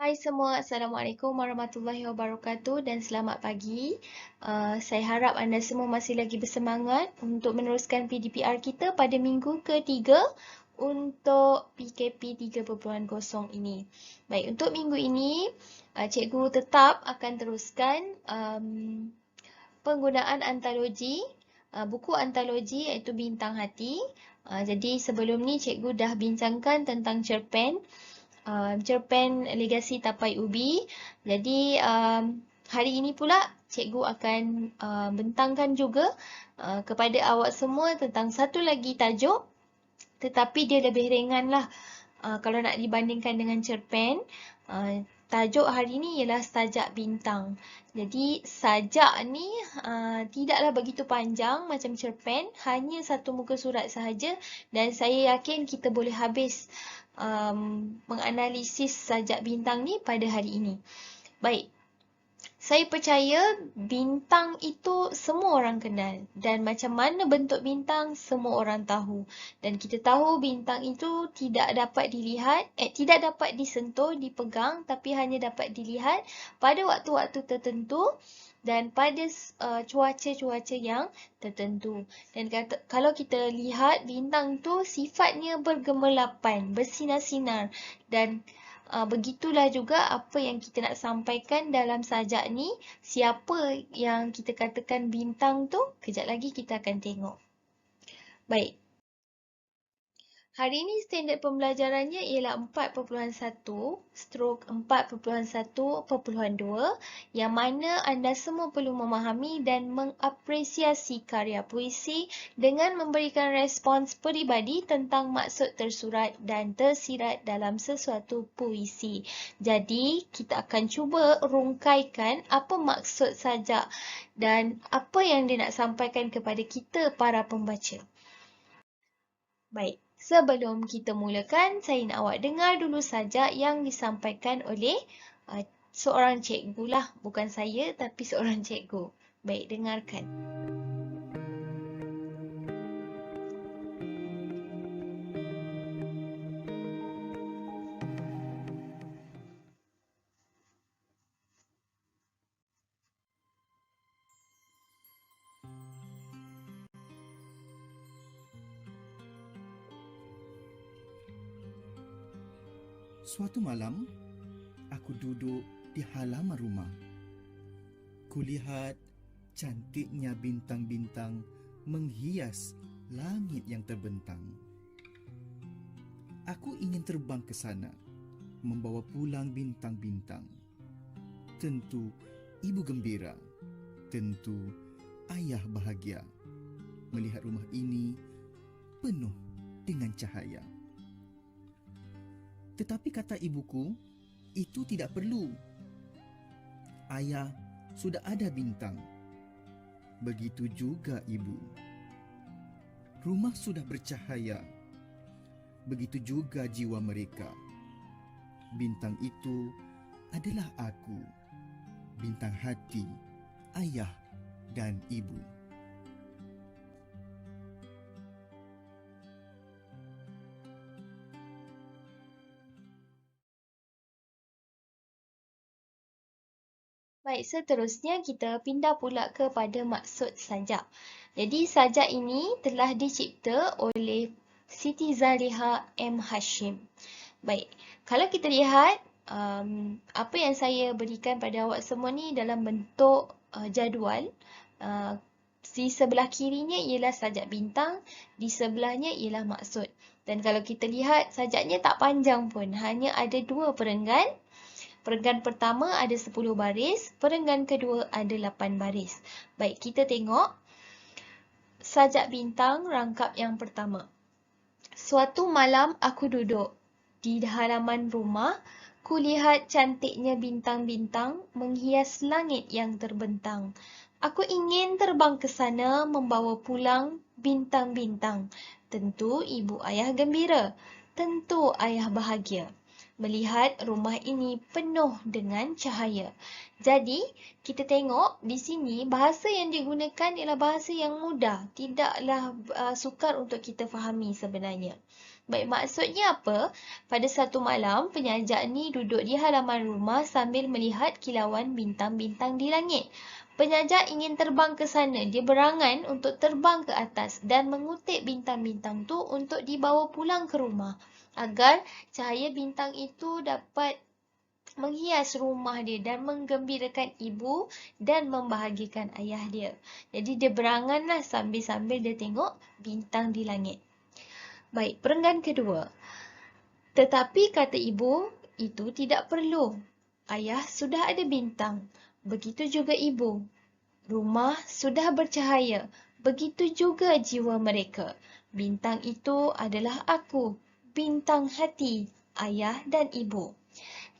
Hai semua, Assalamualaikum warahmatullahi wabarakatuh dan selamat pagi. Saya harap anda semua masih lagi bersemangat untuk meneruskan PDPR kita pada minggu ketiga untuk PKP 3.0 ini. Baik, untuk minggu ini, cikgu tetap akan teruskan penggunaan antologi, buku antologi iaitu Bintang Hati. Jadi sebelum ni cikgu dah bincangkan tentang cerpen. Cerpen Legasi Tapai Ubi. Jadi hari ini pula cikgu akan bentangkan juga kepada awak semua tentang satu lagi tajuk, tetapi dia lebih ringan lah kalau nak dibandingkan dengan cerpen. Tajuk hari ni ialah Sajak Bintang. Jadi sajak ni tidaklah begitu panjang macam cerpen, hanya satu muka surat sahaja dan saya yakin kita boleh habis menganalisis sajak bintang ni pada hari ini. Baik, saya percaya bintang itu semua orang kenal dan macam mana bentuk bintang semua orang tahu. Dan kita tahu bintang itu tidak dapat dilihat, tidak dapat disentuh, dipegang, tapi hanya dapat dilihat pada waktu-waktu tertentu dan pada cuaca-cuaca yang tertentu. Dan kalau kita lihat bintang tu sifatnya bergemelapan, bersinar-sinar dan begitulah juga apa yang kita nak sampaikan dalam sajak ni. Siapa yang kita katakan bintang tu, kejap lagi kita akan tengok. Baik. Hari ini standard pembelajarannya ialah 4.1/4.1.2 yang mana anda semua perlu memahami dan mengapresiasi karya puisi dengan memberikan respons peribadi tentang maksud tersurat dan tersirat dalam sesuatu puisi. Jadi, kita akan cuba rungkaikan apa maksud sajak dan apa yang dia nak sampaikan kepada kita para pembaca. Baik. Sebelum kita mulakan, saya nak awak dengar dulu sajak yang disampaikan oleh seorang cikgu lah. Bukan saya, tapi seorang cikgu. Baik, dengarkan. Suatu malam, aku duduk di halaman rumah. Kulihat cantiknya bintang-bintang menghias langit yang terbentang. Aku ingin terbang ke sana, membawa pulang bintang-bintang. Tentu ibu gembira, tentu ayah bahagia melihat rumah ini penuh dengan cahaya. Tetapi kata ibuku, itu tidak perlu. Ayah sudah ada bintang. Begitu juga ibu. Rumah sudah bercahaya. Begitu juga jiwa mereka. Bintang itu adalah aku. Bintang hati, ayah dan ibu. Baik, seterusnya kita pindah pula kepada maksud sajak. Jadi sajak ini telah dicipta oleh Siti Zaliha M. Hashim. Baik, kalau kita lihat apa yang saya berikan pada awak semua ni dalam bentuk jadual. Di sebelah kirinya ialah sajak bintang, di sebelahnya ialah maksud. Dan kalau kita lihat sajaknya tak panjang pun, hanya ada 2 perenggan. Perenggan pertama ada 10 baris, perenggan kedua ada 8 baris. Baik, kita tengok sajak bintang rangkap yang pertama. Suatu malam aku duduk di halaman rumah, kulihat cantiknya bintang-bintang menghias langit yang terbentang. Aku ingin terbang ke sana membawa pulang bintang-bintang. Tentu ibu ayah gembira, tentu ayah bahagia melihat rumah ini penuh dengan cahaya. Jadi, kita tengok di sini bahasa yang digunakan ialah bahasa yang mudah. Tidaklah sukar untuk kita fahami sebenarnya. Baik, maksudnya apa? Pada satu malam, penyajak ni duduk di halaman rumah sambil melihat kilauan bintang-bintang di langit. Penyajak ingin terbang ke sana. Dia berangan untuk terbang ke atas dan mengutip bintang-bintang tu untuk dibawa pulang ke rumah agar cahaya bintang itu dapat menghias rumah dia dan menggembirakan ibu dan membahagiakan ayah dia. Jadi dia beranganlah sambil-sambil dia tengok bintang di langit. Baik, perenggan kedua. Tetapi kata ibu, itu tidak perlu. Ayah sudah ada bintang. Begitu juga ibu. Rumah sudah bercahaya. Begitu juga jiwa mereka. Bintang itu adalah aku. Bintang hati ayah dan ibu.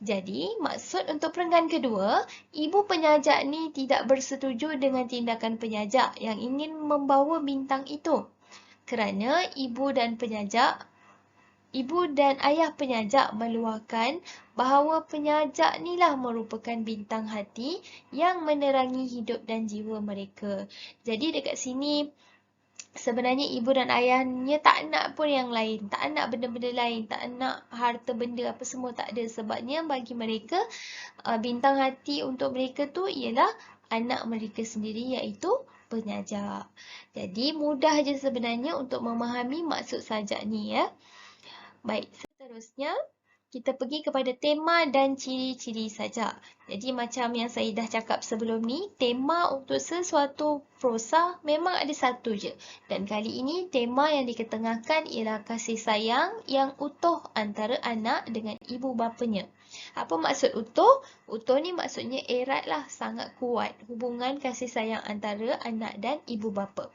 Jadi, maksud untuk perenggan kedua, ibu penyajak ni tidak bersetuju dengan tindakan penyajak yang ingin membawa bintang itu. Kerana ibu dan ayah penyajak meluahkan bahawa penyajak inilah merupakan bintang hati yang menerangi hidup dan jiwa mereka. Jadi dekat sini sebenarnya ibu dan ayahnya tak nak pun yang lain, tak nak benda-benda lain, tak nak harta benda apa semua, tak ada. Sebabnya bagi mereka bintang hati untuk mereka tu ialah anak mereka sendiri, iaitu penyajak. Jadi mudah je sebenarnya untuk memahami maksud sajak ni ya. Baik, seterusnya kita pergi kepada tema dan ciri-ciri sajak. Jadi macam yang saya dah cakap sebelum ni, tema untuk sesuatu prosa memang ada satu je. Dan kali ini tema yang diketengahkan ialah kasih sayang yang utuh antara anak dengan ibu bapanya. Apa maksud utuh? Utuh ni maksudnya erat lah, sangat kuat hubungan kasih sayang antara anak dan ibu bapa.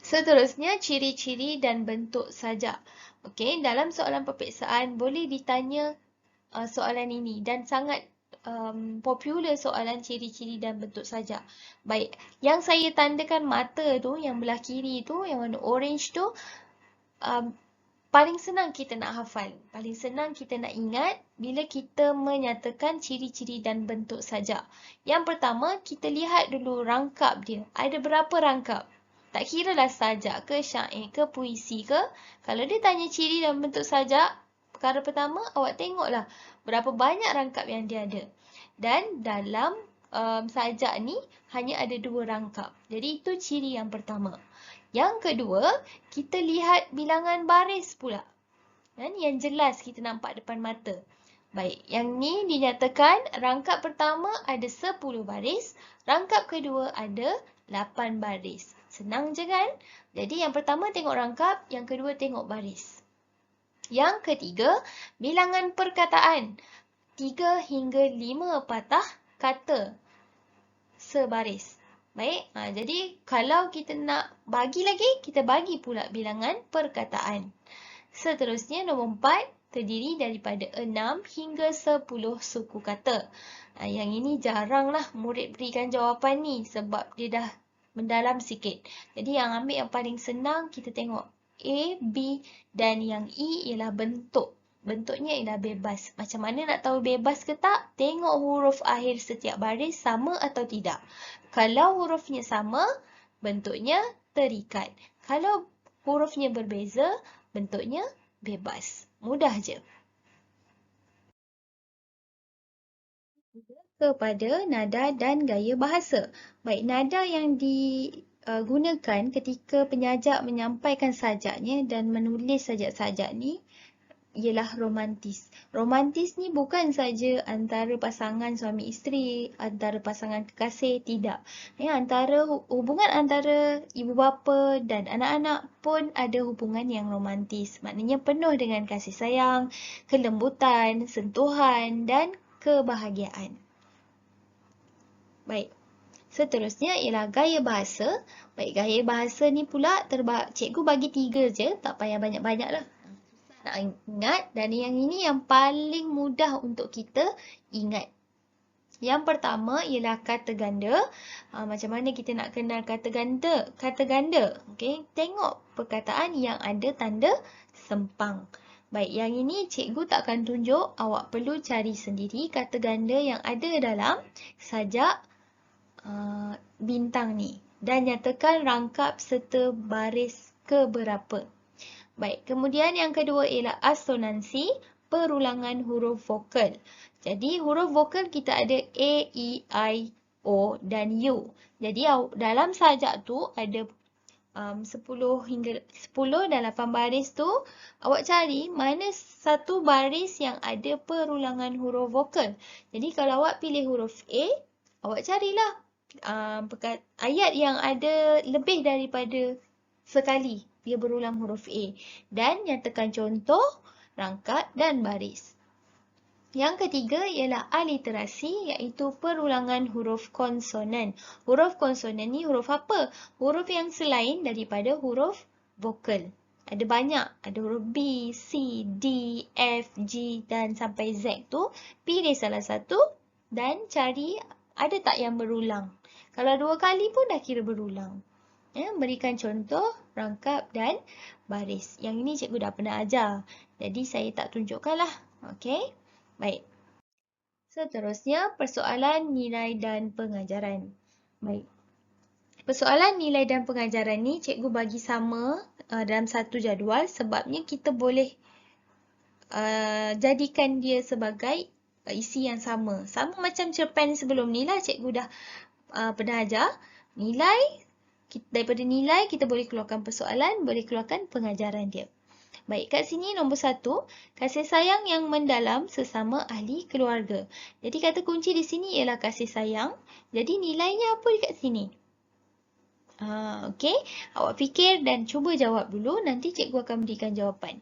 Seterusnya, ciri-ciri dan bentuk sajak. Okey, dalam soalan peperiksaan boleh ditanya soalan ini dan sangat popular soalan ciri-ciri dan bentuk sajak. Baik, yang saya tandakan mata tu, yang belah kiri tu, yang warna orange tu, paling senang kita nak hafal. Paling senang kita nak ingat bila kita menyatakan ciri-ciri dan bentuk sajak. Yang pertama, kita lihat dulu rangkap dia. Ada berapa rangkap? Tak kira lah sajak ke, syair ke, puisi ke. Kalau dia tanya ciri dan bentuk sajak, perkara pertama awak tengoklah berapa banyak rangkap yang dia ada. Dan dalam sajak ni hanya ada 2 rangkap. Jadi itu ciri yang pertama. Yang kedua, kita lihat bilangan baris pula. Dan yang jelas kita nampak depan mata. Baik, yang ni dinyatakan rangkap pertama ada 10 baris, rangkap kedua ada 8 baris. Senang je kan? Jadi yang pertama tengok rangkap, yang kedua tengok baris. Yang ketiga, bilangan perkataan. 3 hingga 5 patah kata sebaris. Baik, jadi kalau kita nak bagi lagi, kita bagi pula bilangan perkataan. Seterusnya, nombor 4 terdiri daripada 6 hingga 10 suku kata. Yang ini jaranglah murid berikan jawapan ni sebab dia dah mendalam sikit. Jadi yang ambil yang paling senang, kita tengok A, B dan yang E ialah bentuk. Bentuknya ialah bebas. Macam mana nak tahu bebas ke tak? Tengok huruf akhir setiap baris sama atau tidak. Kalau hurufnya sama, bentuknya terikat. Kalau hurufnya berbeza, bentuknya bebas. Mudah je. Kepada nada dan gaya bahasa. Baik, nada yang digunakan ketika penyajak menyampaikan sajaknya dan menulis sajak-sajak ni ialah romantis. Romantis ni bukan saja antara pasangan suami isteri, antara pasangan kekasih, tidak. Hubungan antara ibu bapa dan anak-anak pun ada hubungan yang romantis. Maknanya penuh dengan kasih sayang, kelembutan, sentuhan dan kebahagiaan. Baik, seterusnya ialah gaya bahasa. Baik, gaya bahasa ni pula cikgu bagi 3 je, tak payah banyak-banyak lah. Nak ingat, dan yang ini yang paling mudah untuk kita ingat. Yang pertama ialah kata ganda. Macam mana kita nak kenal kata ganda? Kata ganda, okay? Tengok perkataan yang ada tanda sempang. Baik, yang ini cikgu tak akan tunjuk. Awak perlu cari sendiri kata ganda yang ada dalam sajak bintang ni. Dan nyatakan rangkap serta baris keberapa. Baik, kemudian yang kedua ialah asonansi, perulangan huruf vokal. Jadi huruf vokal kita ada A, E, I, O dan U. Jadi dalam sajak tu ada 10 hingga 10 dan 8 baris tu, awak cari mana satu baris yang ada perulangan huruf vokal. Jadi kalau awak pilih huruf A, awak carilah ayat yang ada lebih daripada sekali dia berulang huruf A dan nyatakan contoh, rangkap dan baris. Yang ketiga ialah aliterasi, iaitu perulangan huruf konsonan. Huruf konsonan ni huruf apa? Huruf yang selain daripada huruf vokal. Ada banyak, ada huruf B, C, D, F, G dan sampai Z tu. Pilih salah satu dan cari ada tak yang berulang. Kalau 2 kali pun dah kira berulang. Berikan contoh, rangkap dan baris. Yang ini cikgu dah pernah ajar. Jadi saya tak tunjukkan lah. Okey. Baik. Seterusnya, persoalan nilai dan pengajaran. Baik. Persoalan nilai dan pengajaran ni cikgu bagi sama dalam satu jadual sebabnya kita boleh jadikan dia sebagai isi yang sama. Sama macam cerpen sebelum ni lah cikgu dah pernah ajar. Daripada nilai kita boleh keluarkan persoalan, boleh keluarkan pengajaran dia. Baik, kat sini nombor 1, kasih sayang yang mendalam sesama ahli keluarga. Jadi kata kunci di sini ialah kasih sayang. Jadi nilainya apa dekat sini? Okey, awak fikir dan cuba jawab dulu, nanti cikgu akan berikan jawapan.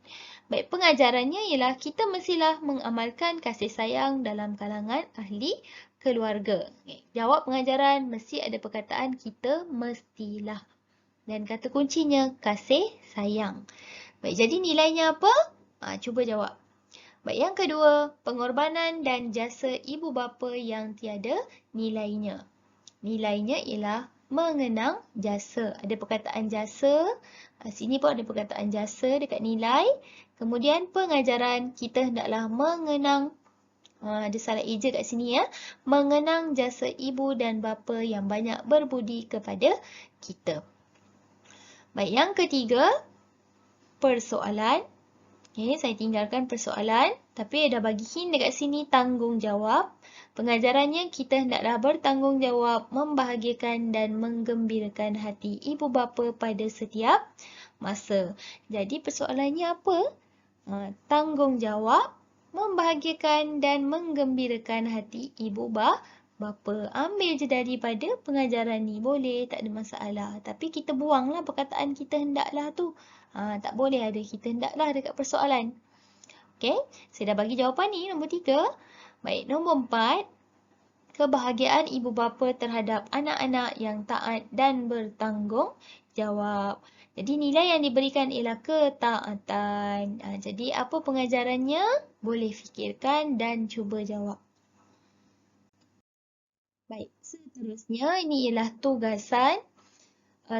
Baik, pengajarannya ialah kita mestilah mengamalkan kasih sayang dalam kalangan ahli keluarga. Jawab pengajaran mesti ada perkataan kita mestilah. Dan kata kuncinya kasih sayang. Baik, jadi nilainya apa? Cuba jawab. Baik, yang kedua, pengorbanan dan jasa ibu bapa yang tiada nilainya. Nilainya ialah mengenang jasa. Ada perkataan jasa. Sini pun ada perkataan jasa dekat nilai. Kemudian pengajaran, kita hendaklah mengenang. Ada salah eja kat sini ya. Mengenang jasa ibu dan bapa yang banyak berbudi kepada kita. Baik, yang ketiga, persoalan. Okay, saya tinggalkan persoalan. Tapi ada bagi hint dekat sini tanggungjawab. Pengajarannya kita hendaklah bertanggungjawab, membahagiakan dan menggembirakan hati ibu bapa pada setiap masa. Jadi persoalannya apa? Tanggungjawab, membahagiakan dan menggembirakan hati ibu bapa. Ambil je daripada pengajaran ni. Boleh, tak ada masalah. Tapi kita buanglah perkataan kita hendaklah tu. Tak boleh ada kita hendaklah dekat persoalan. Okey, saya dah bagi jawapan ni, nombor 3. Baik, nombor 4. Kebahagiaan ibu bapa terhadap anak-anak yang taat dan bertanggungjawab. Jadi nilai yang diberikan ialah ketaatan. Jadi apa pengajarannya? Boleh fikirkan dan cuba jawab. Baik, seterusnya ini ialah tugasan.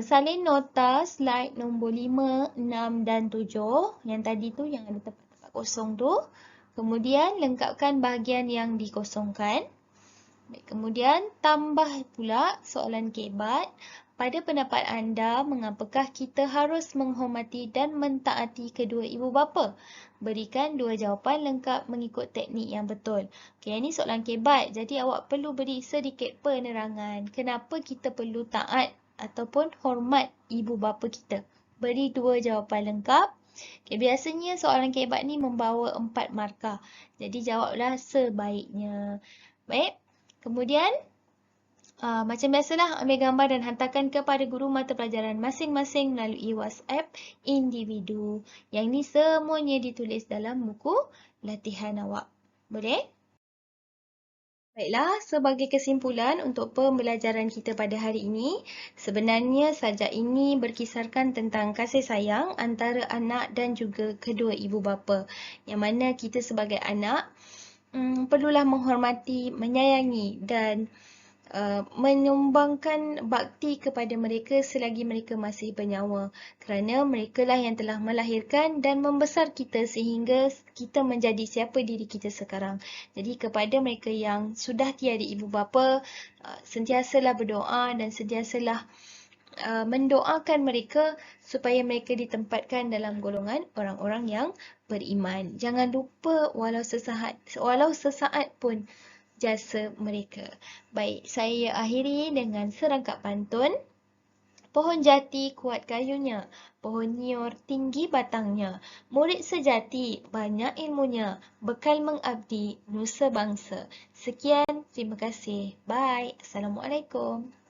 Salin nota slide nombor 5, 6 dan 7. Yang tadi tu yang ada tempat-tempat kosong tu. Kemudian lengkapkan bahagian yang dikosongkan. Baik, kemudian tambah pula soalan kebat. Pada pendapat anda, mengapakah kita harus menghormati dan mentaati kedua ibu bapa? Berikan 2 jawapan lengkap mengikut teknik yang betul. Okey, ini soalan kebat. Jadi awak perlu beri sedikit penerangan. Kenapa kita perlu taat ataupun hormat ibu bapa kita? Beri 2 jawapan lengkap. Okay, biasanya soalan kebat ni membawa 4 markah. Jadi jawablah sebaiknya. Baik. Kemudian, macam biasalah ambil gambar dan hantarkan kepada guru mata pelajaran masing-masing melalui WhatsApp individu. Yang ni semuanya ditulis dalam buku latihan awak. Boleh? Baiklah, sebagai kesimpulan untuk pembelajaran kita pada hari ini, sebenarnya sajak ini berkisarkan tentang kasih sayang antara anak dan juga kedua ibu bapa. Yang mana kita sebagai anak perlulah menghormati, menyayangi dan menyumbangkan bakti kepada mereka selagi mereka masih bernyawa. Kerana mereka lah yang telah melahirkan dan membesar kita sehingga kita menjadi siapa diri kita sekarang. Jadi kepada mereka yang sudah tiada ibu bapa, sentiasalah berdoa dan sentiasalah mendoakan mereka supaya mereka ditempatkan dalam golongan orang-orang yang beriman. Jangan lupa walau sesaat pun jasa mereka. Baik, saya akhiri dengan serangkap pantun. Pohon jati kuat kayunya, pohon nyor tinggi batangnya, murid sejati banyak ilmunya, bekal mengabdi nusa bangsa. Sekian, terima kasih. Bye. Assalamualaikum.